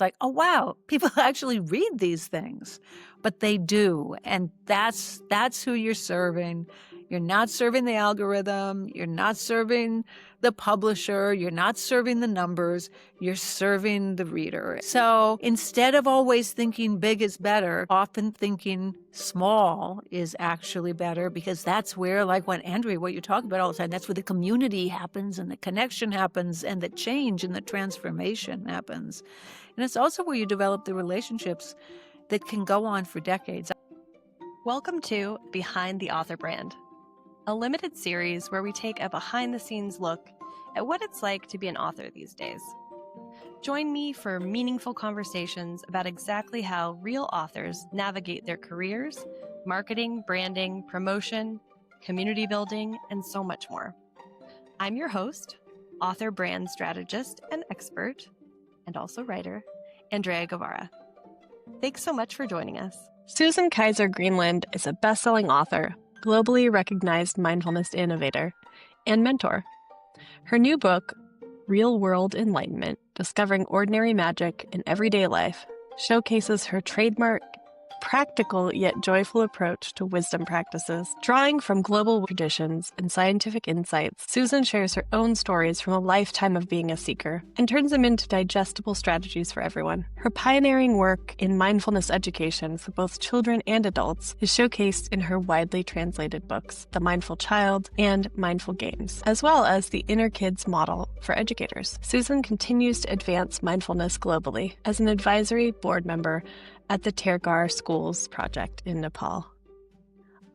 it's like, oh, wow, people actually read these things, but they do. And that's who you're serving. You're not serving the algorithm. You're not serving the publisher. You're not serving the numbers. You're serving the reader. So instead of always thinking big is better, often thinking small is actually better, because that's where, like what Andrea, what you talk about all the time, that's where the community happens and the connection happens and the change and the transformation happens. And it's also where you develop the relationships that can go on for decades. Welcome to Behind the Author Brand, a limited series where we take a behind-the-scenes look at what it's like to be an author these days. Join me for meaningful conversations about exactly how real authors navigate their careers, marketing, branding, promotion, community building, and so much more. I'm your host, author brand strategist and expert, and also writer, Andrea Guevara. Thanks so much for joining us. Susan Kaiser Greenland is a best-selling author, globally recognized mindfulness innovator, and mentor. Her new book, Real World Enlightenment, Discovering Ordinary Magic in Everyday Life, showcases her trademark, practical yet joyful approach to wisdom practices. Drawing from global traditions and scientific insights, Susan shares her own stories from a lifetime of being a seeker and turns them into digestible strategies for everyone. Her pioneering work in mindfulness education for both children and adults is showcased in her widely translated books, The Mindful Child and Mindful Games, as well as the Inner Kids model for educators. Susan continues to advance mindfulness globally as an advisory board member at the Tergar Schools Project in Nepal.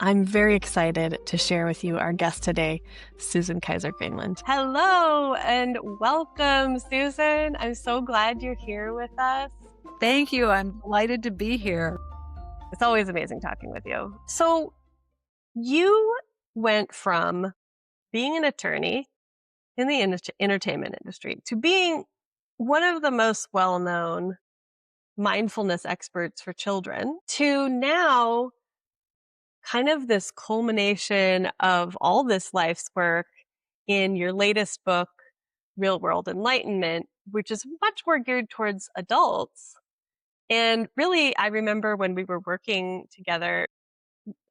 I'm very excited to share with you our guest today, Susan Kaiser Greenland. Hello and welcome, Susan. I'm so glad you're here with us. Thank you. I'm delighted to be here. It's always amazing talking with you. So you went from being an attorney in the entertainment industry to being one of the most well-known mindfulness experts for children, to now kind of this culmination of all this life's work in your latest book, Real World Enlightenment, which is much more geared towards adults. And really, I remember when we were working together,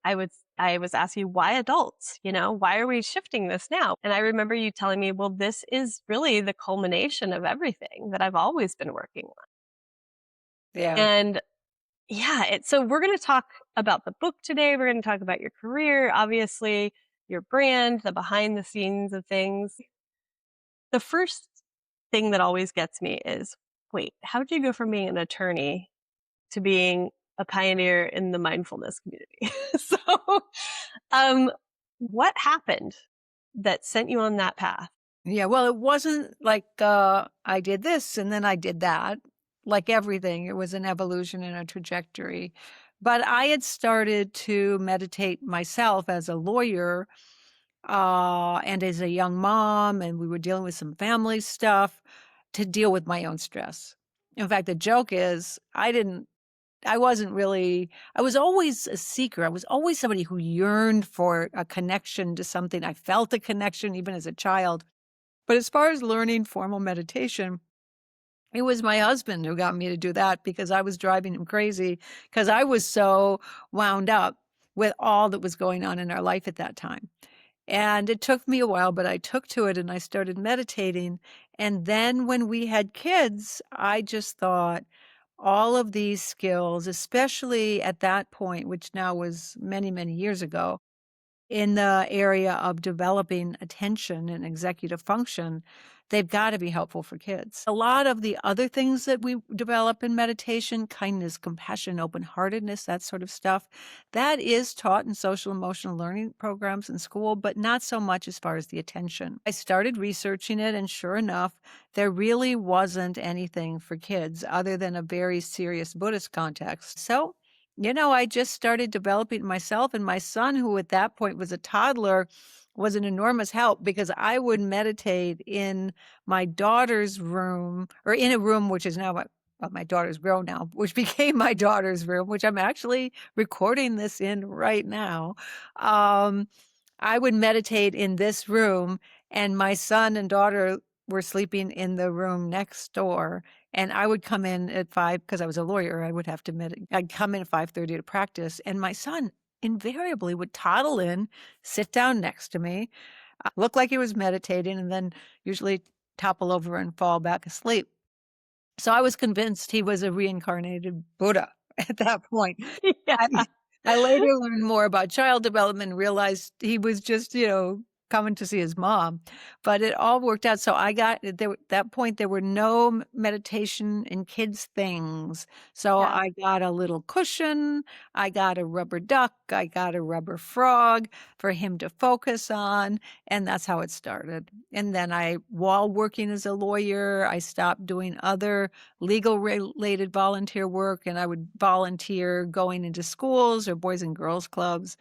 I was asking you, why adults? Why are we shifting this now? And I remember you telling me, well, this is really the culmination of everything that I've always been working on. Yeah. And so we're going to talk about the book today. We're going to talk about your career, obviously, your brand, the behind the scenes of things. The first thing that always gets me is, wait, how did you go from being an attorney to being a pioneer in the mindfulness community? What happened that sent you on that path? Yeah, well, it wasn't like I did this and then I did that. Like everything, it was an evolution and a trajectory. But I had started to meditate myself as a lawyer and as a young mom, and we were dealing with some family stuff to deal with my own stress. In fact, the joke is I was always a seeker. I was always somebody who yearned for a connection to something. I felt a connection even as a child. But as far as learning formal meditation, it was my husband who got me to do that, because I was driving him crazy because I was so wound up with all that was going on in our life at that time. And it took me a while, but I took to it and I started meditating. And then when we had kids, I just thought all of these skills, especially at that point, which now was many, many years ago, in the area of developing attention and executive function, they've got to be helpful for kids. A lot of the other things that we develop in meditation, kindness, compassion, open-heartedness, that sort of stuff, that is taught in social emotional learning programs in school, but not so much as far as the attention. I started researching it, and sure enough, there really wasn't anything for kids other than a very serious Buddhist context. So I just started developing it myself, and my son, who at that point was a toddler, was an enormous help, because I would meditate in my daughter's room, or in a room which is now my daughter's grown now, which became my daughter's room, which I'm actually recording this in right now. I would meditate in this room, and my son and daughter were sleeping in the room next door. And I would come in at 5 because I was a lawyer. I would have to I'd come in at 5:30 to practice, and my son invariably would toddle in, sit down next to me, look like he was meditating, and then usually topple over and fall back asleep. So I was convinced he was a reincarnated Buddha at that point. Yeah. I I later learned more about child development and realized he was just, coming to see his mom, but it all worked out. So I got there at that point, there were no meditation and kids things. So Yeah. I got a little cushion, I got a rubber duck, I got a rubber frog for him to focus on, and that's how it started. And then while working as a lawyer, I stopped doing other legal related volunteer work, and I would volunteer going into schools or boys and girls clubs,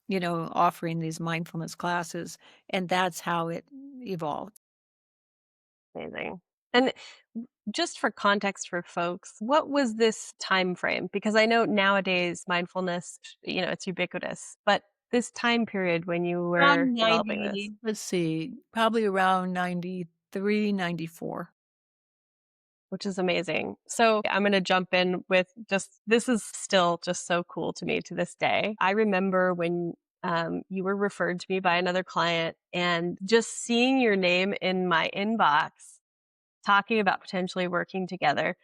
offering these mindfulness classes, and that's how it evolved. Amazing. And just for context for folks, what was this time frame? Because I know nowadays mindfulness, it's ubiquitous, but this time period when you were Around developing this, 90, let's see, probably around 93, 94. which is amazing. So I'm going to jump in with just this is still just so cool to me to this day. I remember when you were referred to me by another client and just seeing your name in my inbox talking about potentially working together.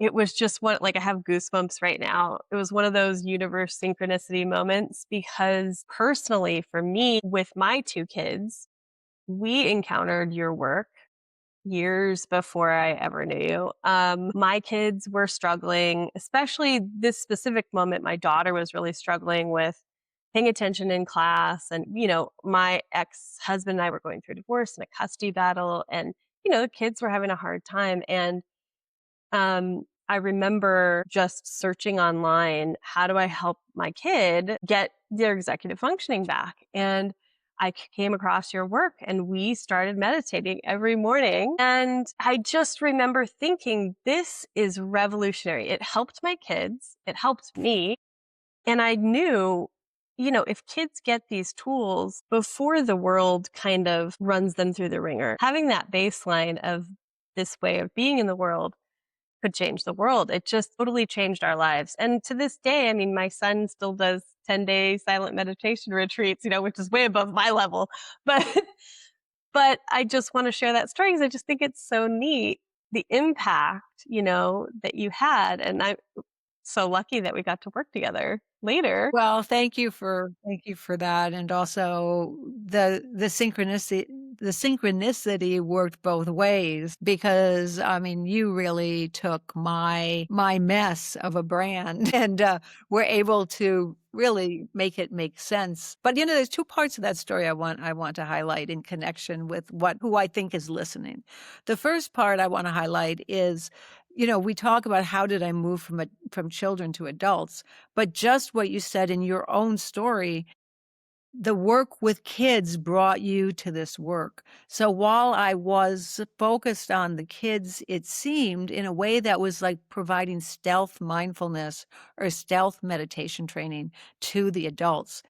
It was just one, like I have goosebumps right now. It was one of those universe synchronicity moments because personally, for me, with my two kids, we encountered your work years before I ever knew you. My kids were struggling, especially this specific moment. My daughter was really struggling with paying attention in class. And, my ex husband and I were going through a divorce and a custody battle. And, the kids were having a hard time. And I remember just searching online, how do I help my kid get their executive functioning back? And came across your work and we started meditating every morning. And I just remember thinking, this is revolutionary. It helped my kids, it helped me. And I knew, if kids get these tools before the world kind of runs them through the ringer, having that baseline of this way of being in the world could change the world. It just totally changed our lives. And to this day, I mean, my son still does 10-day silent meditation retreats, which is way above my level. But but I just want to share that story because I just think it's so neat the impact, that you had. And I'm so lucky that we got to work together later. Well, thank you for that, and also the synchronicity worked both ways because, I mean, you really took my mess of a brand and, were able to really make it make sense. But, there's 2 parts of that story I want to highlight in connection with who I think is listening. The first part I wanna highlight is, we talk about how did I move from children to adults, but just what you said in your own story, the work with kids brought you to this work. So while I was focused on the kids, it seemed in a way that was like providing stealth mindfulness or stealth meditation training to the adults.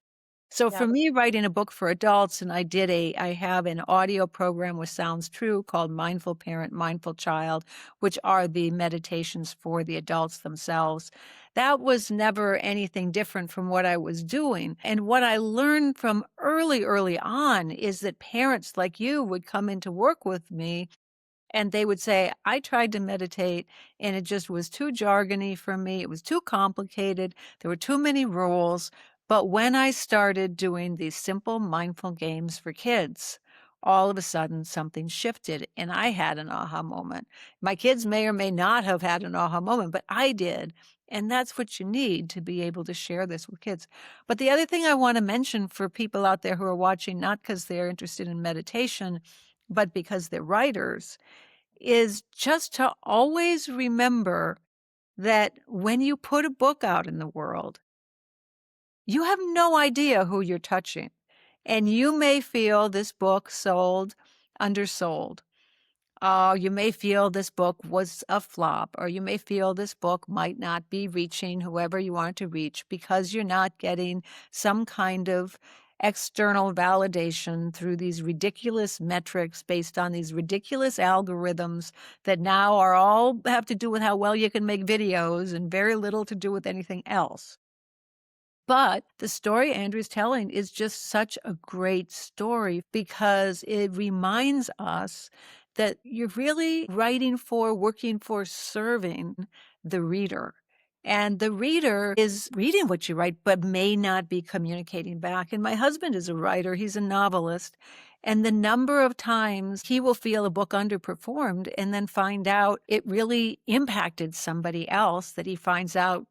So Yeah. for me, writing a book for adults, and I have an audio program with Sounds True called Mindful Parent, Mindful Child, which are the meditations for the adults themselves. That was never anything different from what I was doing. And what I learned from early on is that parents like you would come in to work with me and they would say, I tried to meditate and it just was too jargony for me. It was too complicated. There were too many rules. But when I started doing these simple mindful games for kids, all of a sudden something shifted and I had an aha moment. My kids may or may not have had an aha moment, but I did. And that's what you need to be able to share this with kids. But the other thing I want to mention for people out there who are watching, not because they're interested in meditation, but because they're writers, is just to always remember that when you put a book out in the world, you have no idea who you're touching. And you may feel this book sold, undersold. You may feel this book was a flop, or you may feel this book might not be reaching whoever you want to reach because you're not getting some kind of external validation through these ridiculous metrics based on these ridiculous algorithms that now are all have to do with how well you can make videos and very little to do with anything else. But the story Andrew's telling is just such a great story because it reminds us that you're really writing for, working for, serving the reader. And the reader is reading what you write, but may not be communicating back. And my husband is a writer, he's a novelist. And the number of times he will feel a book underperformed and then find out it really impacted somebody else, that he finds out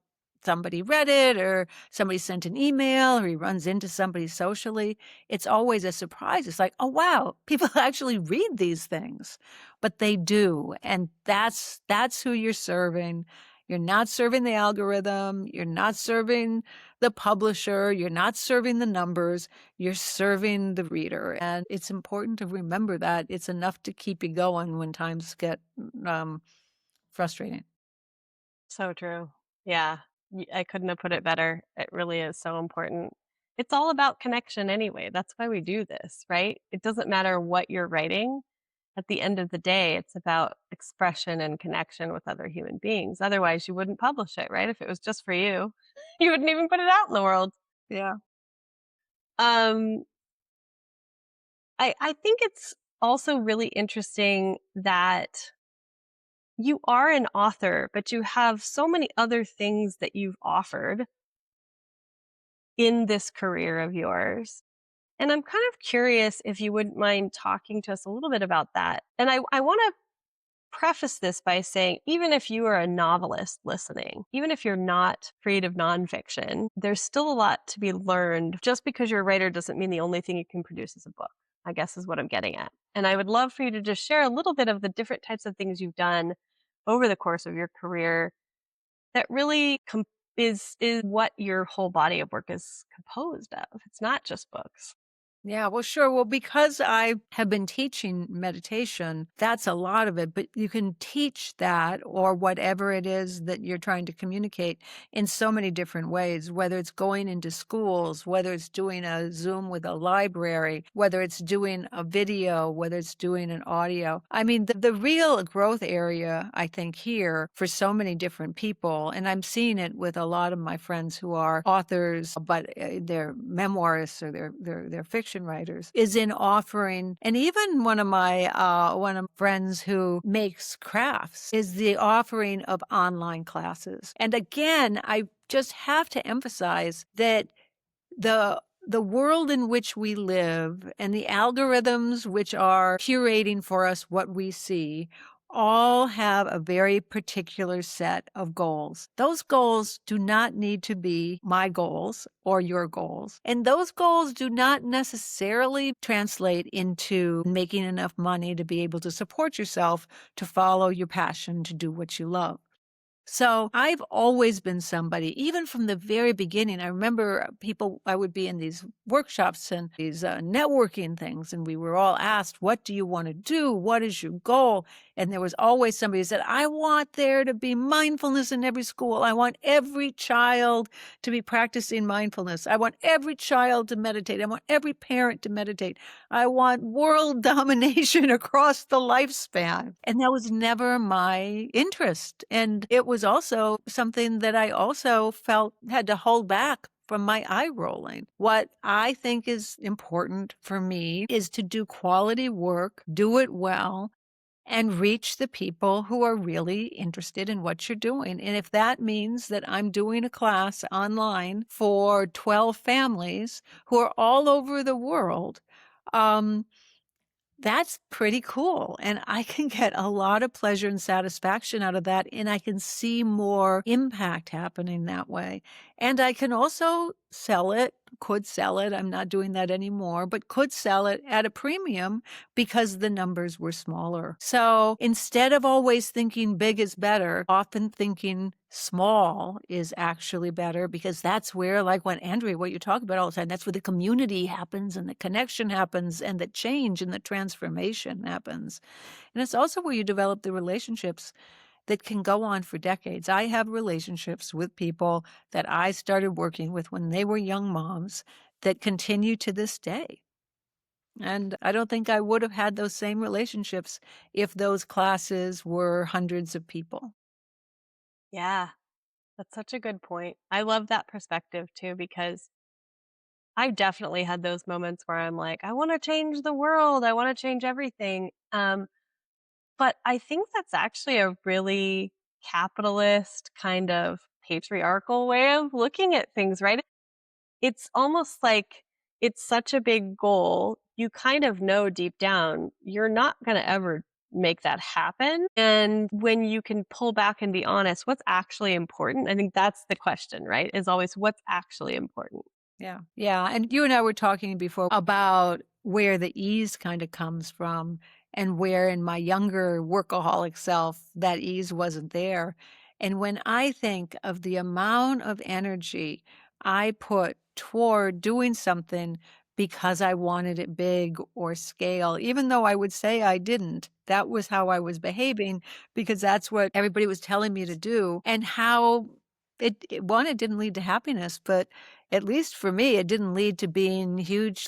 somebody read it or somebody sent an email or he runs into somebody socially. It's always a surprise. It's like, oh, wow, people actually read these things, but they do. And that's who you're serving. You're not serving the algorithm. You're not serving the publisher. You're not serving the numbers. You're serving the reader. And it's important to remember that. It's enough to keep you going when times get frustrating. So true. Yeah. I couldn't have put it better. It really is so important. It's all about connection anyway. That's why we do this, right? It doesn't matter what you're writing. At the end of the day, it's about expression and connection with other human beings. Otherwise, you wouldn't publish it, right? If it was just for you, you wouldn't even put it out in the world. Yeah. Um, I think it's also really interesting that you are an author, but you have so many other things that you've offered in this career of yours. And I'm kind of curious if you wouldn't mind talking to us a little bit about that. And I want to preface this by saying, even if you are a novelist listening, even if you're not creative nonfiction, there's still a lot to be learned. Just because you're a writer doesn't mean the only thing you can produce is a book, I guess is what I'm getting at. And I would love for you to just share a little bit of the different types of things you've done over the course of your career that really is what your whole body of work is composed of. It's not just books. Yeah, well, sure. Well, because I have been teaching meditation, that's a lot of it, but you can teach that or whatever it is that you're trying to communicate in so many different ways, whether it's going into schools, whether it's doing a Zoom with a library, whether it's doing a video, whether it's doing an audio. I mean, the real growth area, I think, here for so many different people, and I'm seeing it with a lot of my friends who are authors, but they're memoirists or they're fiction writers, is in offering, and even one of my friends who makes crafts is the offering of online classes. And again, I just have to emphasize that the world in which we live and the algorithms which are curating for us what we see all have a very particular set of goals. Those goals do not need to be my goals or your goals. And those goals do not necessarily translate into making enough money to be able to support yourself, to follow your passion, to do what you love. So I've always been somebody, even from the very beginning. I remember I would be in these workshops and these networking things, and we were all asked, what do you want to do? What is your goal? And there was always somebody who said, I want there to be mindfulness in every school. I want every child to be practicing mindfulness. I want every child to meditate. I want every parent to meditate. I want world domination across the lifespan. And that was never my interest. And it was also something that I also felt had to hold back from my eye rolling. What I think is important for me is to do quality work, do it well, and reach the people who are really interested in what you're doing. And if that means that I'm doing a class online for 12 families who are all over the world, that's pretty cool. And I can get a lot of pleasure and satisfaction out of that. And I can see more impact happening that way. And I can also could sell it. I'm not doing that anymore, but could sell it at a premium because the numbers were smaller. So instead of always thinking big is better, often thinking small is actually better, because that's where, like what you talk about all the time, that's where the community happens and the connection happens and the change and the transformation happens. And it's also where you develop the relationships that can go on for decades. I have relationships with people that I started working with when they were young moms that continue to this day. And I don't think I would have had those same relationships if those classes were hundreds of people. Yeah, that's such a good point. I love that perspective too, because I've definitely had those moments where I'm like, I want to change the world. I want to change everything. But I think that's actually a really capitalist kind of patriarchal way of looking at things, right? It's almost like it's such a big goal. You kind of know deep down you're not going to ever make that happen. And when you can pull back and be honest, what's actually important? I think that's the question, right? Is always what's actually important. Yeah. Yeah. And you and I were talking before about where the ease kind of comes from and where in my younger workaholic self that ease wasn't there. And when I think of the amount of energy I put toward doing something because I wanted it big or scale, even though I would say I didn't, that was how I was behaving because that's what everybody was telling me to do, and how it didn't lead to happiness, but at least for me, it didn't lead to being huge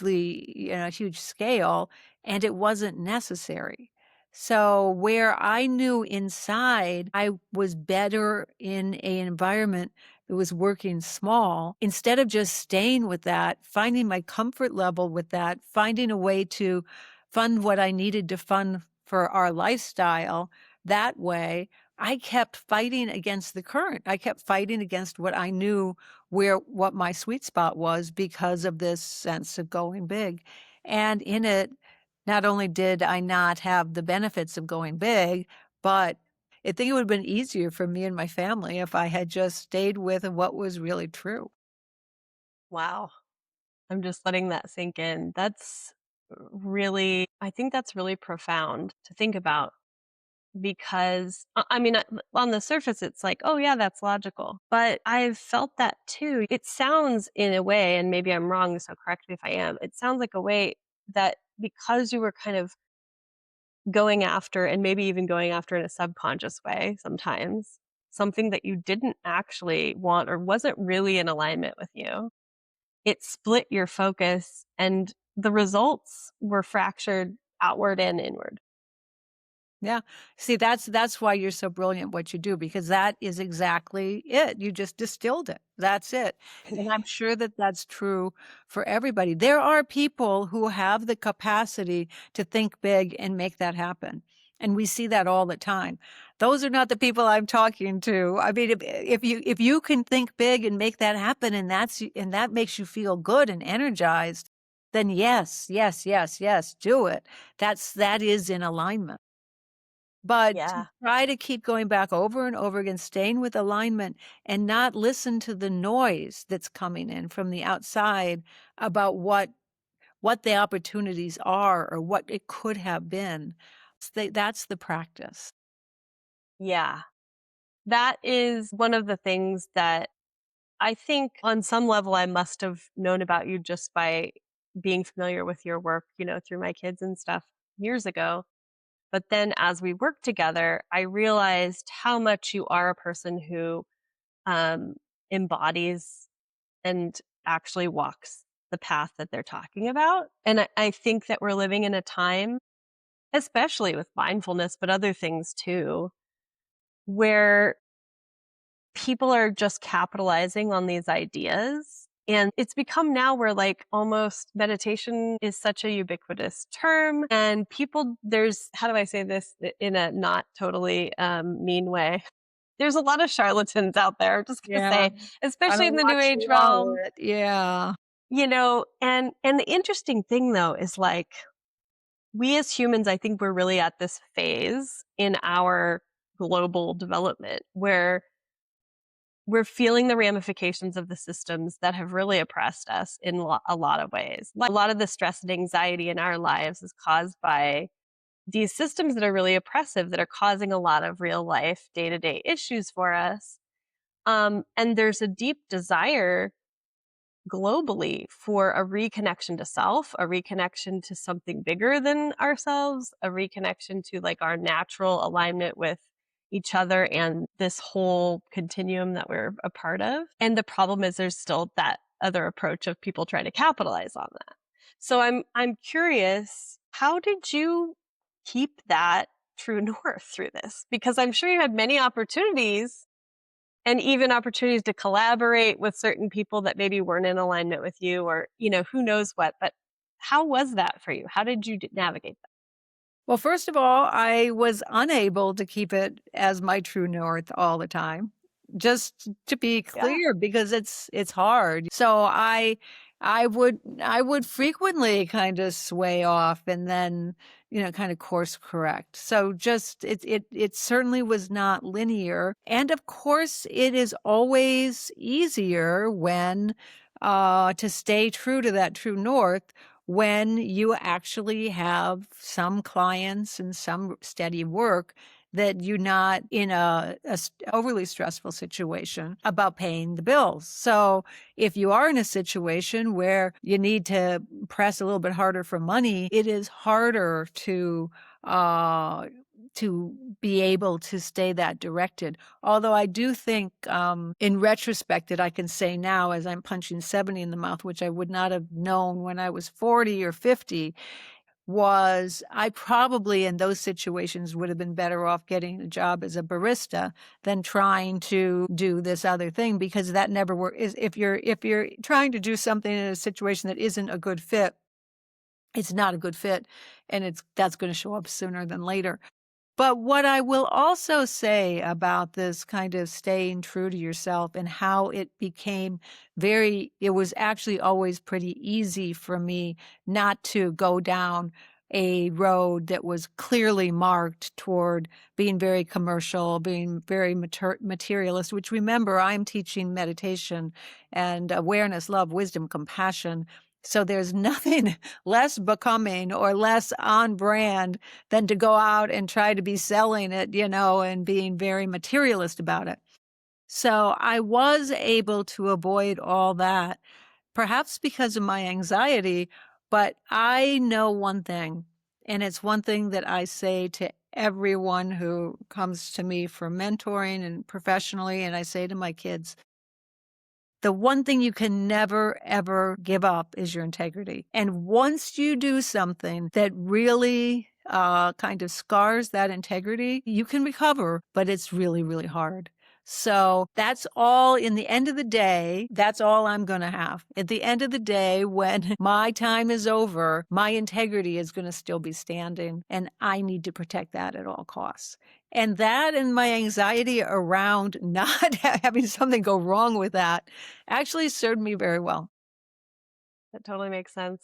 scale, and it wasn't necessary. So where I knew inside I was better in an environment that was working small, instead of just staying with that, finding my comfort level with that, finding a way to fund what I needed to fund for our lifestyle that way, I kept fighting against the current. I kept fighting against what I knew what my sweet spot was because of this sense of going big. And in it, not only did I not have the benefits of going big, but I think it would have been easier for me and my family if I had just stayed with what was really true. Wow. I'm just letting that sink in. That's really, I think that's really profound to think about because I mean, on the surface, it's like, oh, yeah, that's logical. But I've felt that too. It sounds in a way, and maybe I'm wrong, so correct me if I am. It sounds like a way that because you were kind of going after, and maybe even going after in a subconscious way sometimes, something that you didn't actually want or wasn't really in alignment with you, it split your focus and the results were fractured outward and inward. Yeah. See, that's why you're so brilliant what you do, because that is exactly it. You just distilled it. That's it. And I'm sure that that's true for everybody. There are people who have the capacity to think big and make that happen. And we see that all the time. Those are not the people I'm talking to. I mean, if you can think big and make that happen, and that makes you feel good and energized, then yes, yes, yes, yes, do it. That is in alignment. But to Yeah. try to keep going back over and over again, staying with alignment and not listen to the noise that's coming in from the outside about what the opportunities are or what it could have been. That's the practice. Yeah. That is one of the things that I think on some level I must have known about you just by being familiar with your work, through my kids and stuff years ago. But then as we worked together, I realized how much you are a person who um, embodies and actually walks the path that they're talking about. And I think that we're living in a time, especially with mindfulness, but other things too, where people are just capitalizing on these ideas. And it's become now where like almost meditation is such a ubiquitous term. And people, there's, how do I say this in a not totally mean way? There's a lot of charlatans out there, I'm just going to Yeah. say, I especially in don't the new watch a age lot of realm, it. Yeah. and the interesting thing though is like we as humans, I think we're really at this phase in our global development where we're feeling the ramifications of the systems that have really oppressed us in a lot of ways. Like, a lot of the stress and anxiety in our lives is caused by these systems that are really oppressive, that are causing a lot of real life, day to day issues for us. And there's a deep desire globally for a reconnection to self, a reconnection to something bigger than ourselves, a reconnection to like our natural alignment with each other and this whole continuum that we're a part of. And the problem is there's still that other approach of people trying to capitalize on that. So I'm curious, how did you keep that true north through this? Because I'm sure you had many opportunities and even opportunities to collaborate with certain people that maybe weren't in alignment with you or, who knows what, but how was that for you? How did you navigate that? Well, first of all, I was unable to keep it as my true north all the time. Just to be Yeah. clear, because it's hard. So I would frequently kind of sway off and then, kind of course correct. So just it certainly was not linear. And of course, it is always easier when to stay true to that true north when you actually have some clients and some steady work that you're not in a overly stressful situation about paying the bills. So if you are in a situation where you need to press a little bit harder for money, it is harder uh, to be able to stay that directed. Although I do think, in retrospect, that I can say now, as I'm punching 70 in the mouth, which I would not have known when I was 40 or 50, was I probably in those situations would have been better off getting a job as a barista than trying to do this other thing, because that never works. If you're trying to do something in a situation that isn't a good fit, it's not a good fit, and that's going to show up sooner than later. But what I will also say about this kind of staying true to yourself and how it was actually always pretty easy for me not to go down a road that was clearly marked toward being very commercial, being very materialist, which, remember, I'm teaching meditation and awareness, love, wisdom, compassion. So there's nothing less becoming or less on brand than to go out and try to be selling it, and being very materialist about it. So I was able to avoid all that, perhaps because of my anxiety. But I know one thing, and it's one thing that I say to everyone who comes to me for mentoring and professionally, and I say to my kids: the one thing you can never, ever give up is your integrity. And once you do something that really kind of scars that integrity, you can recover, but it's really, really hard. So that's all. In the end of the day, that's all I'm going to have. At the end of the day, when my time is over, my integrity is going to still be standing, and I need to protect that at all costs. And that, and my anxiety around not having something go wrong with that, actually served me very well. That totally makes sense.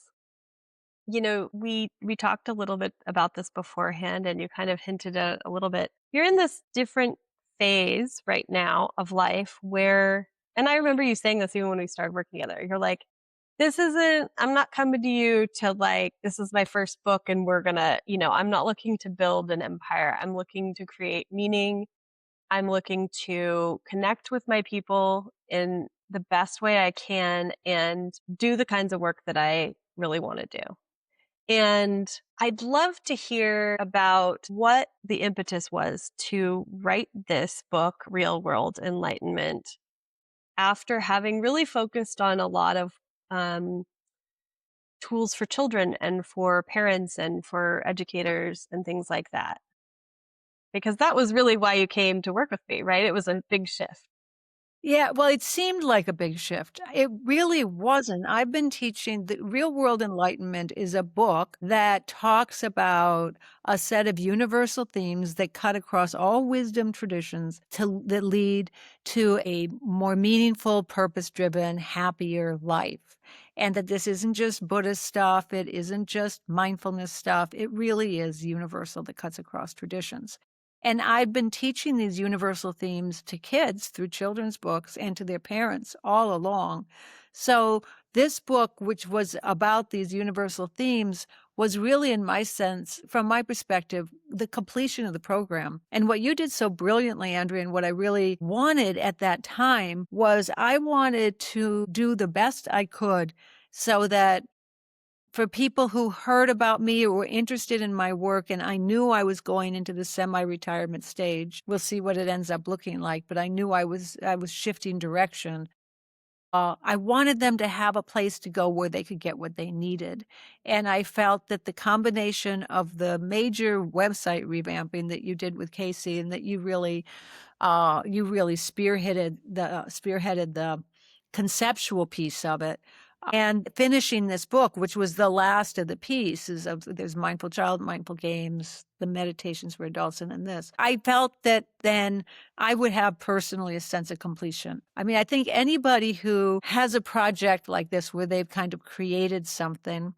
We talked a little bit about this beforehand and you kind of hinted at it a little bit. You're in this different phase right now of life where, and I remember you saying this even when we started working together. You're like, I'm not coming to you to like, this is my first book and we're gonna, I'm not looking to build an empire. I'm looking to create meaning. I'm looking to connect with my people in the best way I can and do the kinds of work that I really want to do. And I'd love to hear about what the impetus was to write this book, Real World Enlightenment, after having really focused on a lot of um, tools for children and for parents and for educators and things like that. Because that was really why you came to work with me, right? It was a big shift. Yeah, well, it seemed like a big shift. It really wasn't. I've been teaching the Real World Enlightenment is a book that talks about a set of universal themes that cut across all wisdom traditions that lead to a more meaningful, purpose-driven, happier life. And that this isn't just Buddhist stuff, it isn't just mindfulness stuff. It really is universal that cuts across traditions. And I've been teaching these universal themes to kids through children's books and to their parents all along. So this book, which was about these universal themes, was really, in my sense, from my perspective, the completion of the program. And what you did so brilliantly, Andrea, and what I really wanted at that time was I wanted to do the best I could so that for people who heard about me or were interested in my work, and I knew I was going into the semi-retirement stage. We'll see what it ends up looking like, but I knew I was shifting direction. I wanted them to have a place to go where they could get what they needed. And I felt that the combination of the major website revamping that you did with Casey and that you really spearheaded the conceptual piece of it. And finishing this book, which was the last of the pieces of there's Mindful Child, Mindful Games, the Meditations for Adults, and then this. I felt that then I would have personally a sense of completion. I mean, I think anybody who has a project like this where they've kind of created something,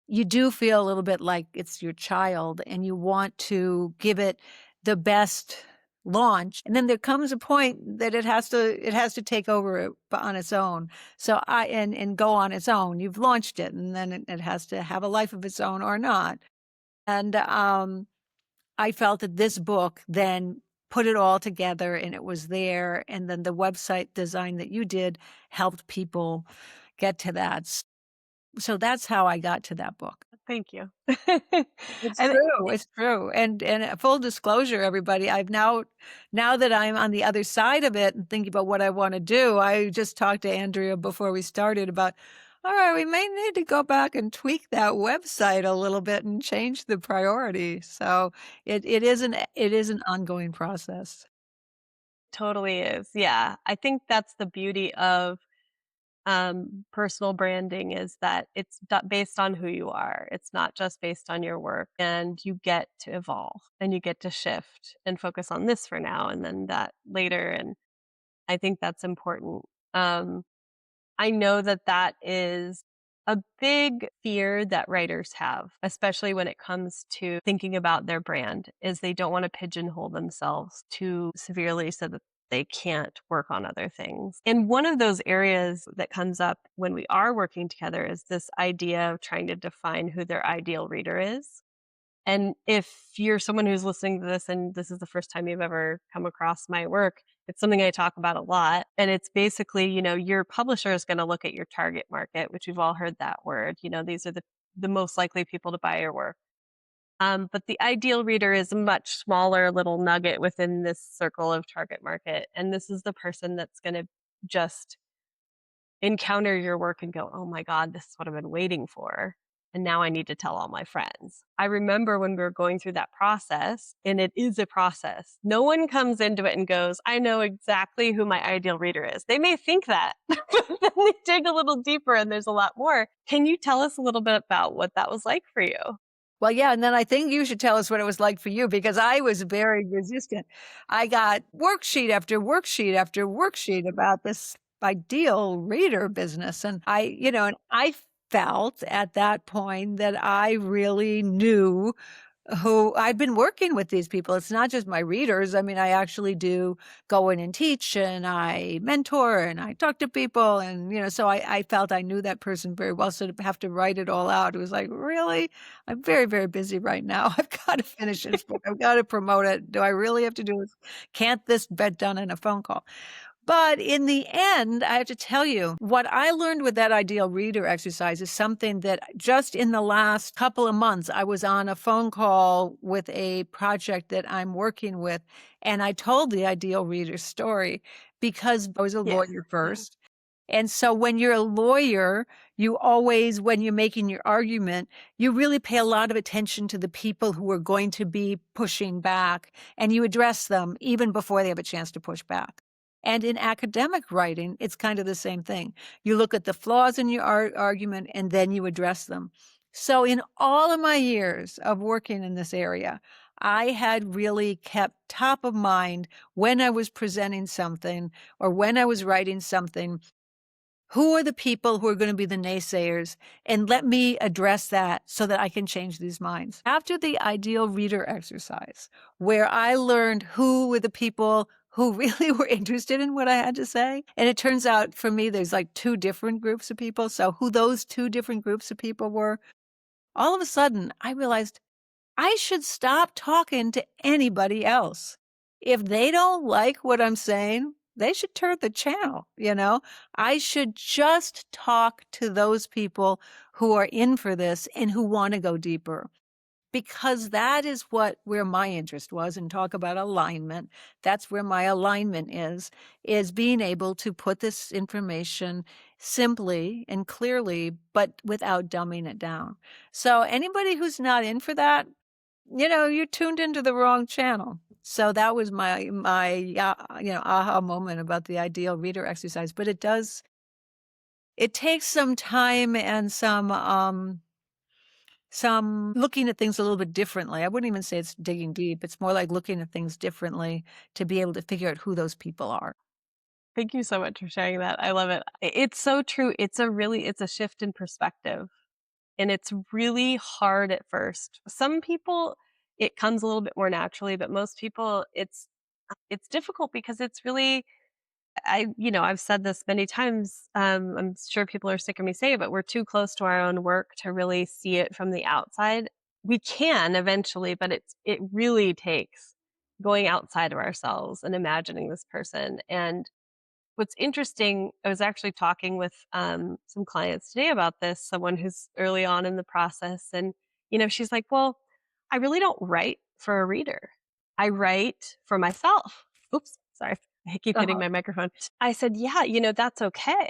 you do feel a little bit like it's your child and you want to give it the best launch. And then there comes a point that it has to take over on its own. So and go on its own. You've launched it and then it has to have a life of its own or not. And I felt that this book then put it all together and it was there. And then the website design that you did helped people get to that. So that's how I got to that book. Thank you. It's And true, it's true, and full disclosure, everybody, I've now that I'm on the other side of it and thinking about what I wanna do, I just talked to Andrea before we started about, "All right, we may need to go back and tweak that website a little bit and change the priority." So it is an ongoing process. totally is. Yeah. I think that's the beauty of personal branding is that it's based on who you are. It's not just based on your work, and you get to evolve and you get to shift and focus on this for now and then that later. And I think that's important. Um, I know that that is a big fear that writers have, especially when it comes to thinking about their brand, is they don't want to pigeonhole themselves too severely so that they can't work on other things. And one of those areas that comes up when we are working together is this idea of trying to define who their ideal reader is. And if you're someone who's listening to this and this is the first time you've ever come across my work, it's something I talk about a lot. And it's basically, your publisher is going to look at your target market, which we've all heard that word. These are the most likely people to buy your work. But the ideal reader is a much smaller little nugget within this circle of target market. And this is the person that's going to just encounter your work and go, "Oh my God, this is what I've been waiting for. And now I need to tell all my friends." I remember when we were going through that process, and it is a process. No one comes into it and goes, "I know exactly who my ideal reader is." They may think that, but then they dig a little deeper and there's a lot more. Can you tell us a little bit about what that was like for you? Well, yeah, and then I think you should tell us what it was like for you because I was very resistant. I got worksheet after worksheet after worksheet about this ideal reader business. And I felt at that point that I really knew who I've been working with these people. It's not just my readers. I mean, I actually do go in and teach and I mentor and I talk to people. And so I felt I knew that person very well. So to have to write it all out, it was like, really? I'm very, very busy right now. I've got to finish this book. I've got to promote it. Do I really have to do this? Can't this get done in a phone call? But in the end, I have to tell you, what I learned with that ideal reader exercise is something that just in the last couple of months, I was on a phone call with a project that I'm working with, and I told the ideal reader story because I was a Yeah. lawyer first. And so when you're a lawyer, you always, when you're making your argument, you really pay a lot of attention to the people who are going to be pushing back, and you address them even before they have a chance to push back. And in academic writing, it's kind of the same thing. You look at the flaws in your argument and then you address them. So, in all of my years of working in this area, I had really kept top of mind when I was presenting something or when I was writing something. Who are the people who are going to be the naysayers? And let me address that so that I can change these minds. After the ideal reader exercise, where I learned who were the people who really were interested in what I had to say. And it turns out for me, there's like two different groups of people. So who those two different groups of people were, all of a sudden I realized I should stop talking to anybody else. If they don't like what I'm saying, they should turn the channel. I should just talk to those people who are in for this and who want to go deeper. because that is where my interest was, and talk about alignment. That's where my alignment is being able to put this information simply and clearly, but without dumbing it down. So anybody who's not in for that, you're tuned into the wrong channel. So that was my aha moment about the ideal reader exercise. But it takes some time and some looking at things a little bit differently. I wouldn't even say it's digging deep. It's more like looking at things differently to be able to figure out who those people are. Thank you so much for sharing that. I love it. It's so true. It's a shift in perspective, and it's really hard at first. Some people, it comes a little bit more naturally, but most people, it's difficult because it's really, I've said this many times. I'm sure people are sick of me saying it, but we're too close to our own work to really see it from the outside. We can eventually, but it really takes going outside of ourselves and imagining this person. And what's interesting, I was actually talking with some clients today about this, someone who's early on in the process. And, she's like, well, I really don't write for a reader. I write for myself. Oops, sorry. I keep hitting Uh-huh. my microphone. I said, yeah, that's okay.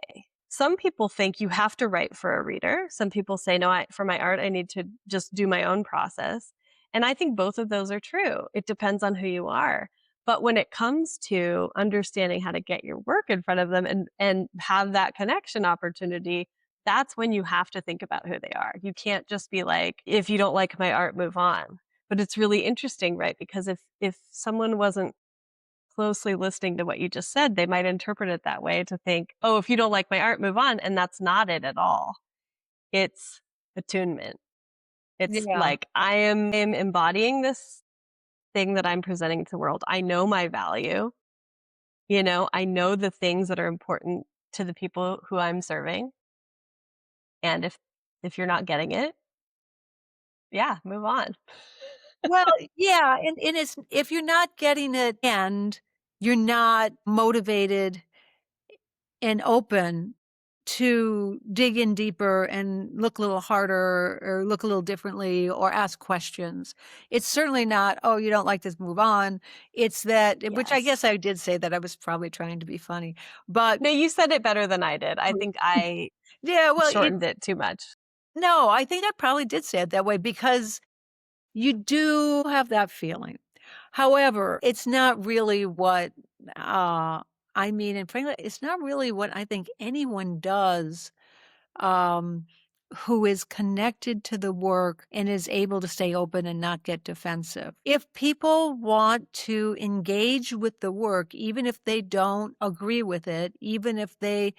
Some people think you have to write for a reader. Some people say, no, for my art, I need to just do my own process. And I think both of those are true. It depends on who you are. But when it comes to understanding how to get your work in front of them and have that connection opportunity, that's when you have to think about who they are. You can't just be like, if you don't like my art, move on. But it's really interesting, right? Because if someone wasn't closely listening to what you just said, they might interpret it that way to think, oh, if you don't like my art, move on. And that's not it at all. It's attunement. It's Yeah. like I am embodying this thing that I'm presenting to the world. I know my value. I know the things that are important to the people who I'm serving. And if you're not getting it, yeah, move on. Well, yeah, and it's if you're not getting it and you're not motivated and open to dig in deeper and look a little harder or look a little differently or ask questions. It's certainly not, "Oh, you don't like this, move on." It's that which I Yes. guess I did say that I was probably trying to be funny, but No, you said it better than I did. I think I yeah, well, shortened it too much. no, I think I probably did say it that way because you do have that feeling. However, it's not really what, uh, I mean, and frankly, it's not really what I think anyone does, um, who is connected to the work and is able to stay open and not get defensive. If people want to engage with the work, even if they don't agree with it, even if they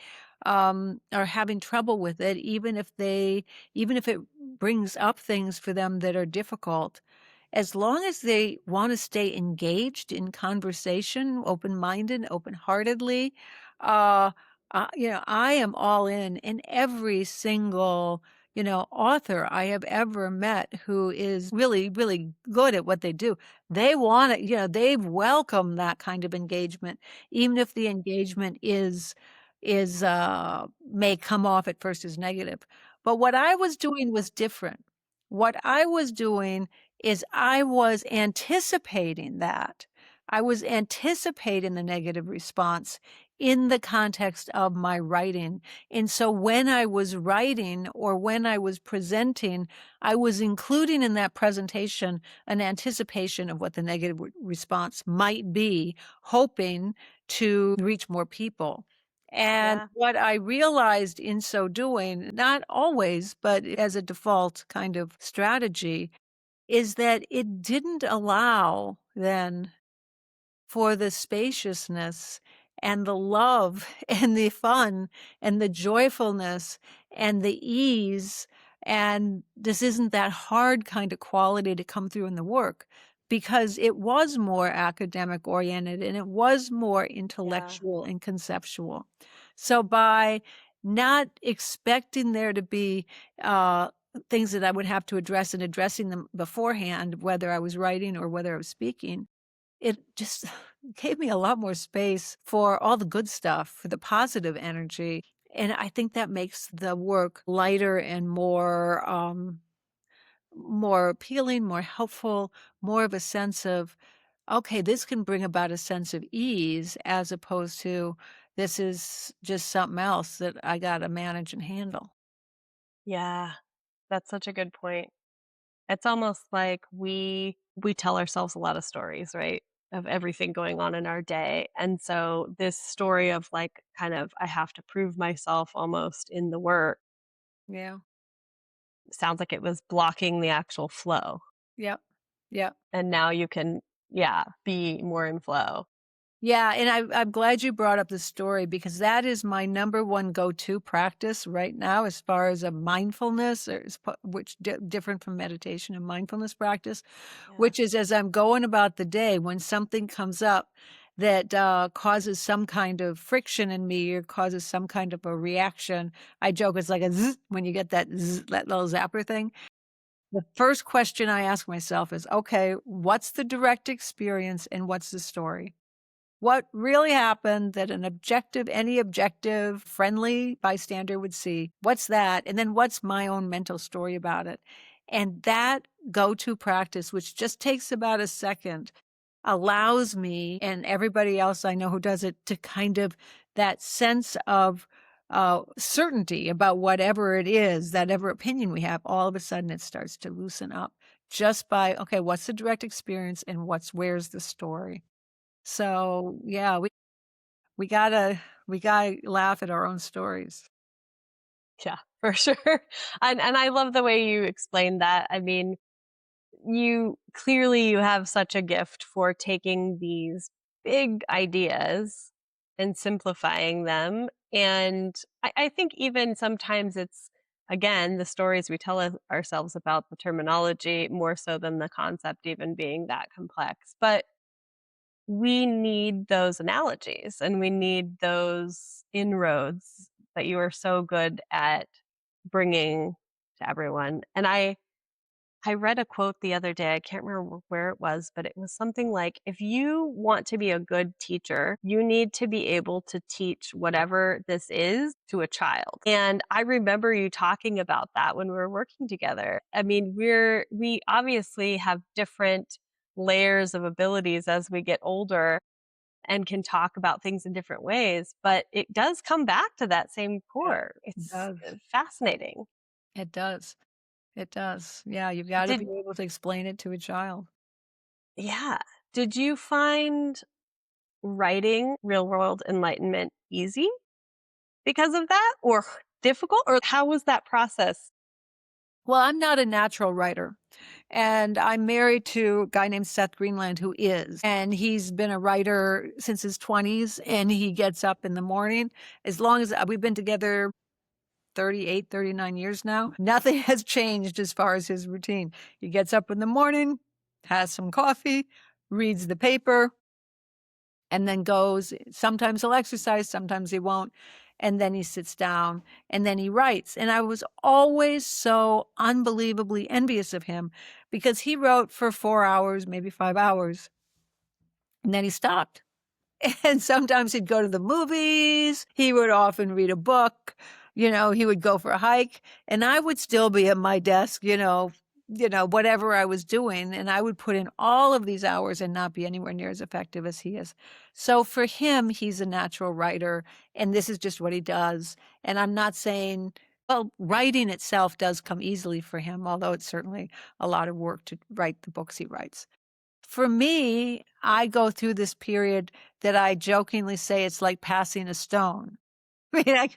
are having trouble with it, even if it brings up things for them that are difficult, as long as they want to stay engaged in conversation, open-minded, open-heartedly, uh, I am all in. And every single, author I have ever met who is really, really good at what they do, they want it, they welcome that kind of engagement, even if the engagement may come off at first as negative. But what I was doing was different. What I was doing is I was anticipating that. I was anticipating the negative response in the context of my writing. And so when I was writing or when I was presenting, I was including in that presentation an anticipation of what the negative response might be, hoping to reach more people. And Yeah. what I realized in so doing, not always, but as a default kind of strategy, is that it didn't allow then for the spaciousness and the love and the fun and the joyfulness and the ease, and this isn't that hard kind of quality to come through in the work because it was more academic oriented and it was more Yeah. intellectual and conceptual. So by not expecting there to be things that I would have to address and addressing them beforehand, whether I was writing or whether I was speaking, it just gave me a lot more space for all the good stuff, for the positive energy, and I think that makes the work lighter and more, more appealing, more helpful, more of a sense of, okay, this can bring about a sense of ease as opposed to this is just something else that I got to manage and handle. Yeah, that's such a good point. It's almost like we tell ourselves a lot of stories, right? Of everything going on in our day. And so this story of like kind of I have to prove myself almost in the work Yeah. sounds like it was blocking the actual flow. Yep. Yep. And now you can, yeah, be more in flow. Yeah, and I'm glad you brought up the story because that is my number one go-to practice right now as far as a mindfulness, or which different from meditation and mindfulness practice, Yeah. which is as I'm going about the day when something comes up that causes some kind of friction in me or causes some kind of a reaction. I joke it's like a zzz, when you get that zzz, that little zapper thing. The first question I ask myself is, okay, what's the direct experience and what's the story? What really happened that any objective, friendly bystander would see? What's that? And then what's my own mental story about it? And that go to practice, which just takes about a second, allows me and everybody else I know who does it to kind of that sense of certainty about whatever it is, that ever opinion we have, all of a sudden it starts to loosen up just by, okay, what's the direct experience and where's the story? So, yeah, we gotta we gotta laugh at our own stories. Yeah, for sure. And I love the way you explained that. I mean, you have such a gift for taking these big ideas and simplifying them. And I think even sometimes it's again the stories we tell ourselves about the terminology more so than the concept even being that complex. But we need those analogies and we need those inroads that you are so good at bringing to everyone. And I read a quote the other day. I can't remember where it was, but it was something like if you want to be a good teacher, you need to be able to teach whatever this is to a child. And I remember you talking about that when we were working together. I mean, we obviously have different layers of abilities as we get older and can talk about things in different ways, but it does come back to that same Yeah, core. it It's does. fascinating. It does. It does. Yeah, you've gotta be Did able to explain it to a child. Yeah. Did you find writing Real World Enlightenment easy because of that or difficult? Or how was that process? Well, I'm not a natural writer, and I'm married to a guy named Seth Greenland who is, and he's been a writer since his 20s, and he gets up in the morning. As long as we've been together 38, 39 years now, nothing has changed as far as his routine. He gets up in the morning, has some coffee, reads the paper, and then goes. Sometimes he'll exercise, sometimes he won't. And then he sits down and then he writes. And I was always so unbelievably envious of him because he wrote for 4 hours, maybe 5 hours, and then he stopped. And sometimes he'd go to the movies. He would often read a book. He would go for a hike, and I would still be at my desk, whatever I was doing, and I would put in all of these hours and not be anywhere near as effective as he is. So for him, he's a natural writer, and this is just what he does. And I'm not saying, well, writing itself does come easily for him, although it's certainly a lot of work to write the books he writes. For me, I go through this period that I jokingly say it's like passing a stone. I mean,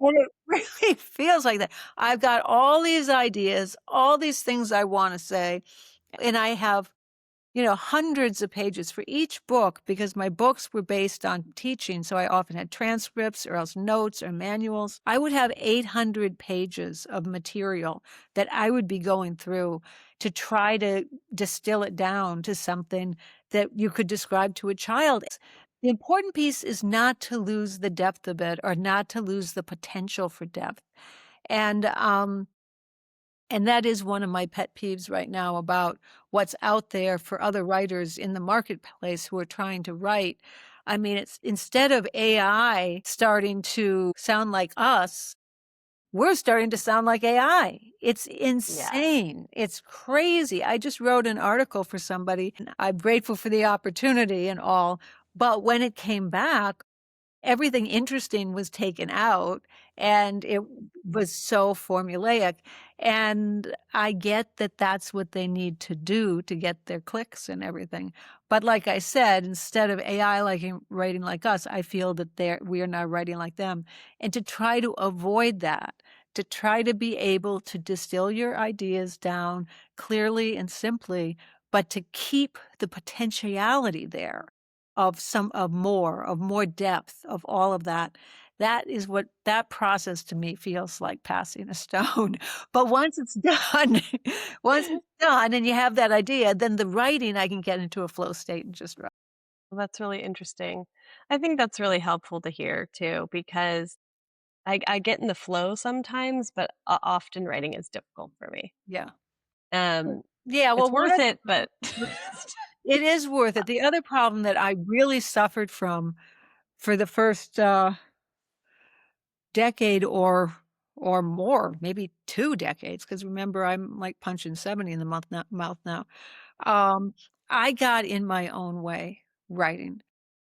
and it really feels like that. I've got all these ideas, all these things I want to say, and I have hundreds of pages for each book because my books were based on teaching. So I often had transcripts or else notes or manuals. I would have 800 pages of material that I would be going through to try to distill it down to something that you could describe to a child. The important piece is not to lose the depth of it or not to lose the potential for depth. And, and that is one of my pet peeves right now about what's out there for other writers in the marketplace who are trying to write. I mean, it's instead of AI starting to sound like us, we're starting to sound like AI. It's Yeah. insane. It's crazy. I just wrote an article for somebody, and I'm grateful for the opportunity and all. But when it came back, everything interesting was taken out, and it was so formulaic. And I get that that's what they need to do to get their clicks and everything. But like I said, instead of AI writing like us, I feel that we are now writing like them. And to try to avoid that, to try to be able to distill your ideas down clearly and simply, but to keep the potentiality there of more depth, of all of that. That is what that process to me feels like passing a stone. But once it's done, once it's done and you have that idea, then the writing, I can get into a flow state and just write. Well, that's really interesting. I think that's really helpful to hear too, because I get in the flow sometimes, but often writing is difficult for me. Yeah. Um, Yeah, well, it's one worth of it, but it is worth it. The other problem that I really suffered from for the first, decade or more, maybe 2 decades, because remember, I'm, like, punching 70 in the mouth now. Um, I got in my own way writing.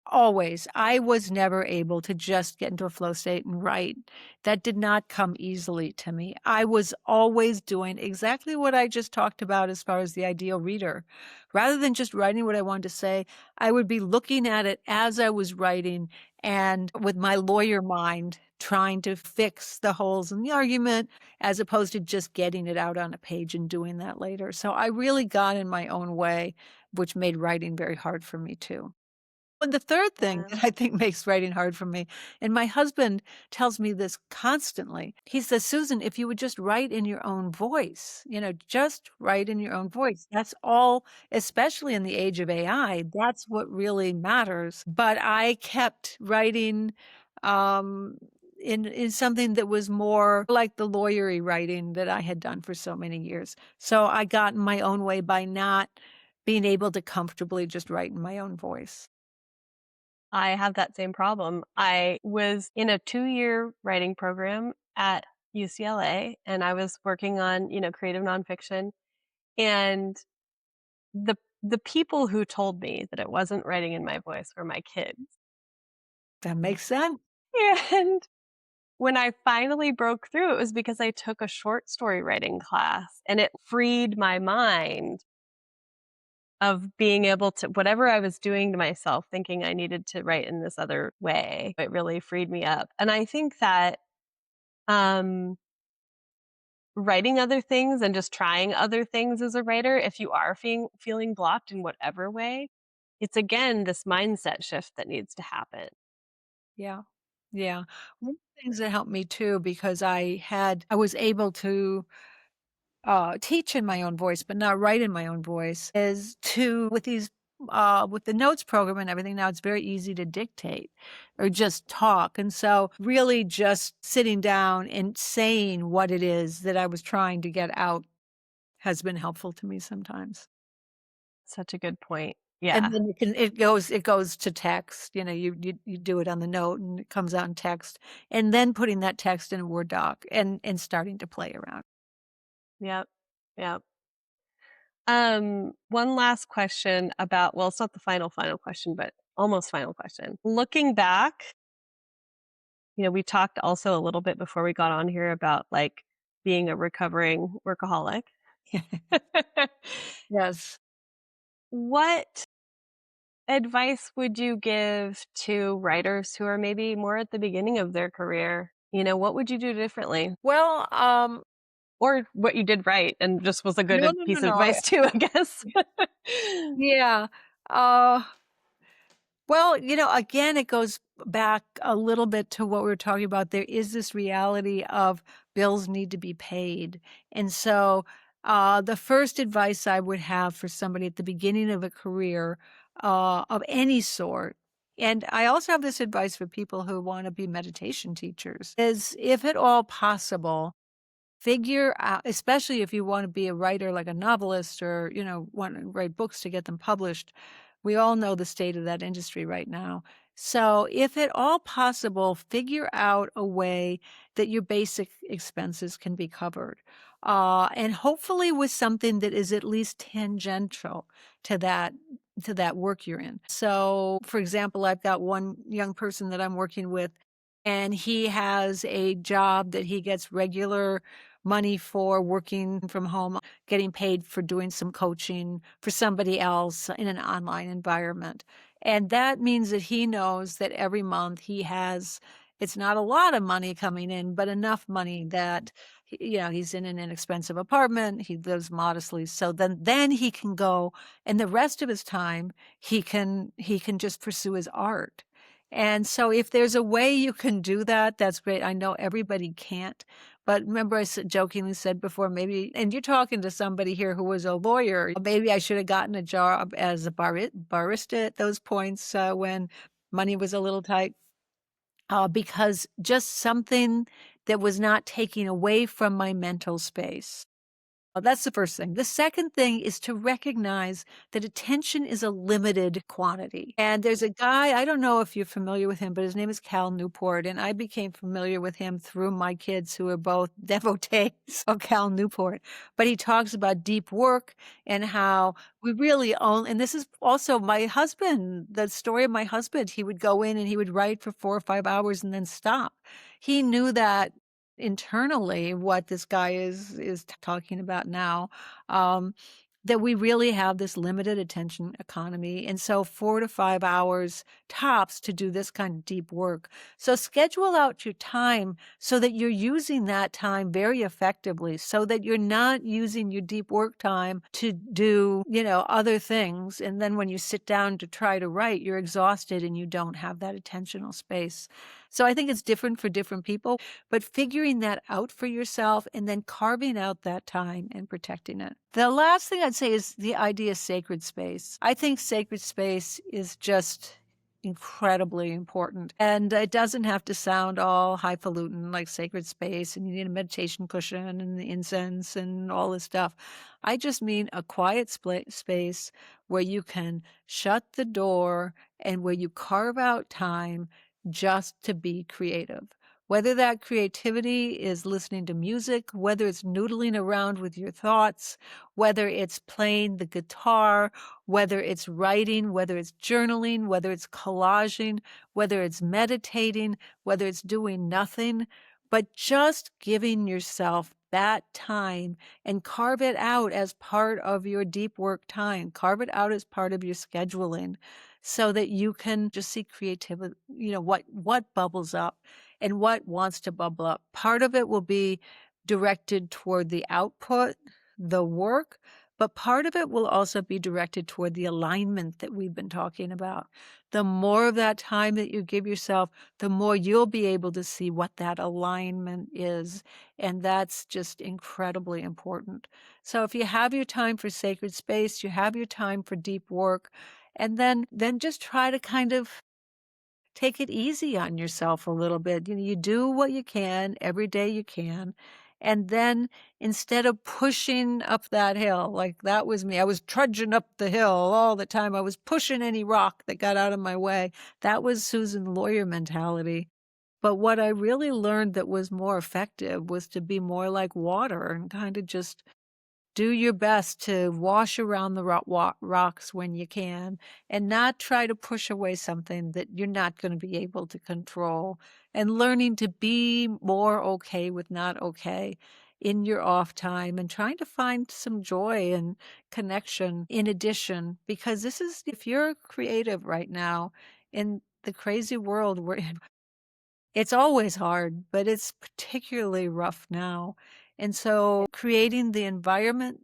Always. I was never able to just get into a flow state and write. That did not come easily to me. I was always doing exactly what I just talked about as far as the ideal reader. Rather than just writing what I wanted to say, I would be looking at it as I was writing and with my lawyer mind trying to fix the holes in the argument as opposed to just getting it out on a page and doing that later. So I really got in my own way, which made writing very hard for me too. And the third thing yeah. that I think makes writing hard for me, and my husband tells me this constantly. He says, "Susan, if you would just write in your own voice, just write in your own voice. That's all, especially in the age of AI, that's what really matters." But I kept writing um, in something that was more like the lawyery writing that I had done for so many years. So I got in my own way by not being able to comfortably just write in my own voice. I have that same problem. I was in a 2-year writing program at UCLA, and I was working on, creative nonfiction. And the people who told me that it wasn't writing in my voice were my kids. That makes sense. And when I finally broke through, it was because I took a short story writing class, and it freed my mind of being able to whatever I was doing to myself, thinking I needed to write in this other way, it really freed me up. And I think that um, writing other things and just trying other things as a writer, if you are feeling blocked in whatever way, it's again this mindset shift that needs to happen. Yeah. Yeah. One of the things that helped me too, because I was able to teach in my own voice, but not write in my own voice, is to with the notes program and everything now, it's very easy to dictate or just talk. And so really just sitting down and saying what it is that I was trying to get out has been helpful to me sometimes. Such a good point. And Yeah. then it goes to text, you do it on the note and it comes out in text, and then putting that text in a Word doc and starting to play around. Yep. Yep. One last question about, well, it's not the final question, but almost final question. Looking back, we talked also a little bit before we got on here about like being a recovering workaholic. Yes. What advice would you give to writers who are maybe more at the beginning of their career? What would you do differently? Well, Or what you did right and just was a good no, no, no, piece of no, advice too, I guess. yeah, uh well, again, it goes back a little bit to what we were talking about. There is this reality of bills need to be paid. And so, the first advice I would have for somebody at the beginning of a career, of any sort, and I also have this advice for people who want to be meditation teachers, is if at all possible, figure out, especially if you want to be a writer like a novelist or, want to write books to get them published. We all know the state of that industry right now. So, if at all possible, figure out a way that your basic expenses can be covered. And hopefully with something that is at least tangential to that work you're in. So, for example, I've got one young person that I'm working with, and he has a job that he gets regular money for working from home, getting paid for doing some coaching for somebody else in an online environment. And that means that he knows that every month he has, it's not a lot of money coming in, but enough money that he's in an inexpensive apartment, he lives modestly. So then he can go, and the rest of his time he can just pursue his art. And so if there's a way you can do that, that's great. I know everybody can't. But remember, jokingly said before, maybe, and you're talking to somebody here who was a lawyer, maybe I should have gotten a job as a barista at those points when money was a little tight, because just something that was not taking away from my mental space. That's the first thing. The second thing is to recognize that attention is a limited quantity. And there's a guy, I don't know if you're familiar with him, but his name is Cal Newport. And I became familiar with him through my kids who are both devotees of Cal Newport. But he talks about deep work and how we really own, and this is also my husband, the story of my husband. He would go in and he would write for 4 or 5 hours and then stop. He knew that internally what this guy is talking about now, um, that we really have this limited attention economy, and so 4 to 5 hours tops to do this kind of deep work. So schedule out your time so that you're using that time very effectively, so that you're not using your deep work time to do, other things, and then when you sit down to try to write, you're exhausted and you don't have that attentional space. So I think it's different for different people, but figuring that out for yourself and then carving out that time and protecting it. The last thing I'd say is the idea of sacred space. I think sacred space is just incredibly important. And it doesn't have to sound all highfalutin like sacred space and you need a meditation cushion and the incense and all this stuff. I just mean a quiet space where you can shut the door and where you carve out time just to be creative. Whether that creativity is listening to music, whether it's noodling around with your thoughts, whether it's playing the guitar, whether it's writing, whether it's journaling, whether it's collaging, whether it's meditating, whether it's doing nothing, but just giving yourself that time and carve it out as part of your deep work time. Carve it out as part of your scheduling so that you can just see creativity, what bubbles up and what wants to bubble up. Part of it will be directed toward the output, the work, but part of it will also be directed toward the alignment that we've been talking about. The more of that time that you give yourself, the more you'll be able to see what that alignment is. And that's just incredibly important. So if you have your time for sacred space, you have your time for deep work, and then just try to kind of take it easy on yourself a little bit. You do what you can every day you can. And then instead of pushing up that hill, like that was me, I was trudging up the hill all the time. I was pushing any rock that got out of my way. That was Susan Lawyer mentality. But what I really learned that was more effective was to be more like water and kind of just do your best to wash around the rocks when you can and not try to push away something that you're not going to be able to control, and learning to be more okay with not okay in your off time and trying to find some joy and connection in addition, because this is, if you're creative right now in the crazy world we're in, it's always hard, but it's particularly rough now. And so creating the environment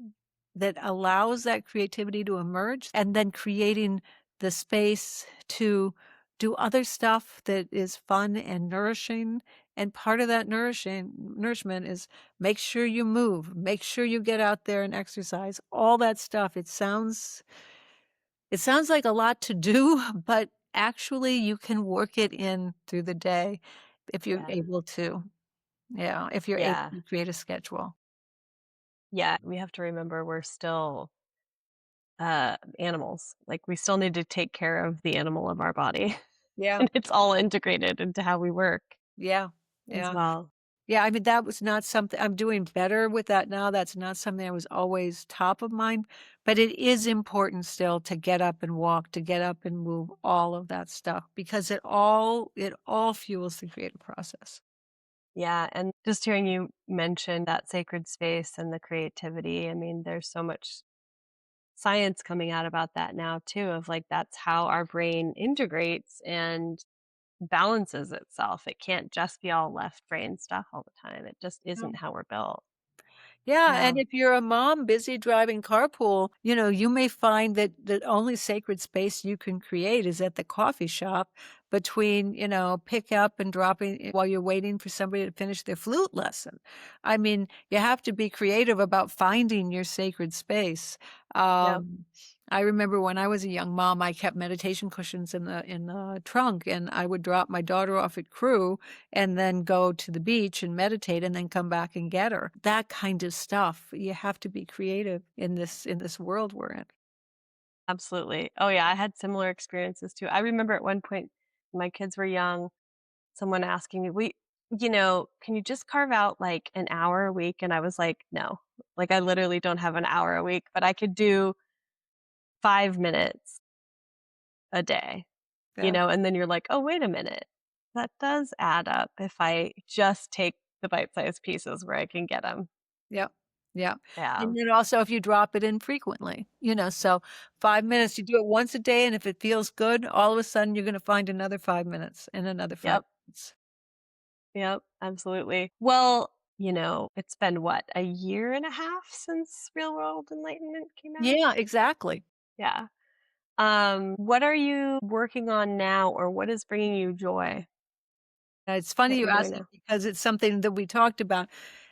that allows that creativity to emerge, and then creating the space to do other stuff that is fun and nourishing. And part of that nourishment is make sure you move, make sure you get out there and exercise, all that stuff. It sounds like a lot to do, but actually you can work it in through the day if you're Yeah. able to. Yeah, if you're able Yeah. to create a schedule. Yeah. We have to remember we're still animals. Like we still need to take care of the animal of our body. Yeah. And it's all integrated into how we work Yeah. as Yeah. well. Yeah, I mean, that was not something I'm doing better with that now. That's not something that was always top of mind, but it is important still to get up and walk, to get up and move, all of that stuff because it all fuels the creative process. Yeah, and just hearing you mention that sacred space and the creativity, I mean, there's so much science coming out about that now too, of like that's how our brain integrates and balances itself. It can't just be all left brain stuff all the time. It just isn't how we're built. Yeah, and Yeah. if you're a mom busy driving carpool, you may find that the only sacred space you can create is at the coffee shop between, pick up and dropping while you're waiting for somebody to finish their flute lesson. I mean, you have to be creative about finding your sacred space. Yep. Um, I remember when I was a young mom, I kept meditation cushions in the trunk, and I would drop my daughter off at crew and then go to the beach and meditate and then come back and get her. That kind of stuff. You have to be creative in this world we're in. Absolutely. Oh yeah, I had similar experiences too. I remember at one point when my kids were young, someone asking me, can you just carve out like an hour a week? And I was like, no. Like I literally don't have an hour a week, but I could do 5 minutes a day, Yeah. and then you're like, "Oh, wait a minute. That does add up if I just take the bite-sized pieces where I can get them." Yep. Yep. Yeah. And then also if you drop it in frequently, so 5 minutes, you do it once a day, and if it feels good, all of a sudden you're gonna find another 5 minutes and another 5 Yep. minutes. Yep, absolutely. Well, it's been what, a year and a half since Real World Enlightenment came out? Yeah, exactly. Yeah. What are you working on now or what is bringing you joy It's funny that you you're doing asked that now? because it's something that we talked about.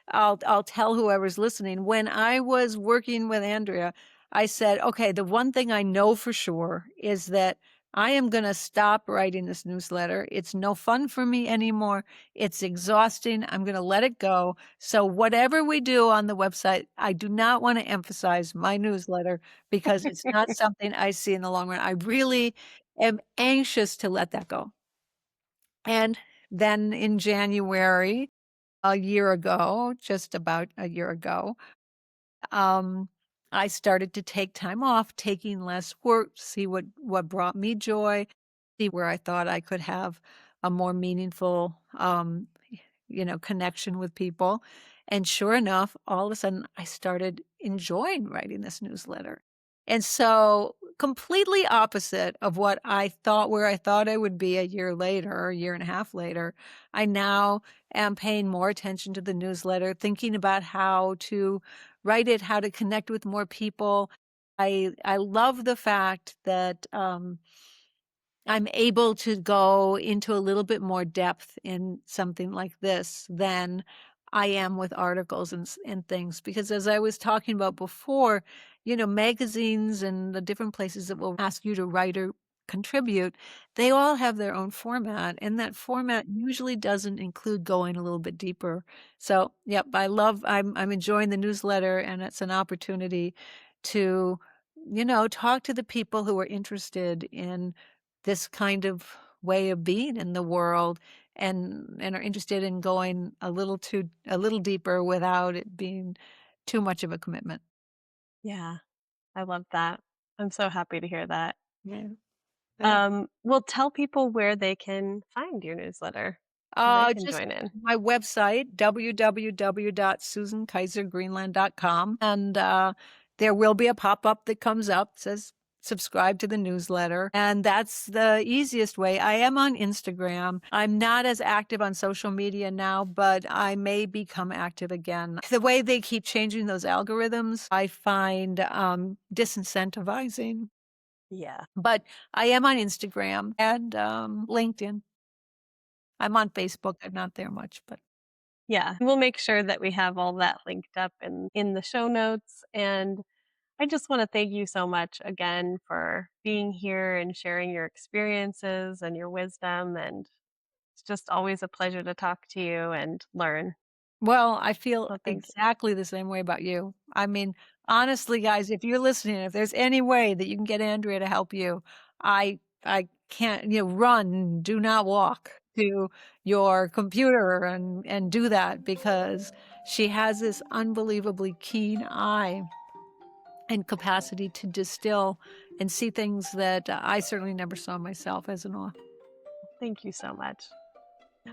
I'll tell whoever's listening. When I was working with Andrea, I said, "Okay, the one thing I know for sure is that I am gonna stop writing this newsletter. It's no fun for me anymore. It's exhausting. I'm gonna let it go. So whatever we do on the website, I do not wanna emphasize my newsletter because it's not something I see in the long run. I really am anxious to let that go." And then in January, a year ago, just about a year ago, um, I started to take time off, taking less work, see what brought me joy, see where I thought I could have a more meaningful, connection with people. And sure enough, all of a sudden, I started enjoying writing this newsletter. And so, completely opposite of where I thought I would be a year later, a year and a half later, I now am paying more attention to the newsletter, thinking about how to write it, how to connect with more people. I love the fact that I'm able to go into a little bit more depth in something like this than I am with articles and things. Because as I was talking about before, magazines and the different places that will ask you to write or contribute, they all have their own format, and that format usually doesn't include going a little bit deeper. So, yep, I'm enjoying the newsletter, and it's an opportunity to, talk to the people who are interested in this kind of way of being in the world and are interested in going a little deeper without it being too much of a commitment. Yeah, I love that. I'm so happy to hear that. Yeah. Yeah. Well, tell people where they can find your newsletter so they can Just join in. my website, www.susankaisergreenland.com, and, there will be a pop-up that comes up, says, "Subscribe to the newsletter," and that's the easiest way. I am on Instagram. I'm not as active on social media now, but I may become active again. The way they keep changing those algorithms, I find, disincentivizing, Yeah. but I am on Instagram and, LinkedIn. I'm on Facebook. I'm not there much, but Yeah. We'll make sure that we have all that linked up in the show notes. And I just want to thank you so much again for being here and sharing your experiences and your wisdom. And it's just always a pleasure to talk to you and learn. well, I feel So thank you. exactly the same way about you. I mean, honestly, guys, if you're listening, if there's any way that you can get Andrea to help you, I can't, run, do not walk to your computer and do that, because she has this unbelievably keen eye and capacity to distill and see things that I certainly never saw myself as an author. Thank you so much.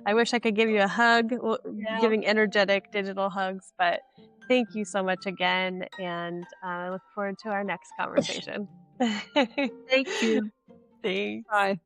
I wish I could give you a hug, Yeah. giving energetic digital hugs, but thank you so much again. And I look forward to our next conversation. Thank you. Thanks. Bye.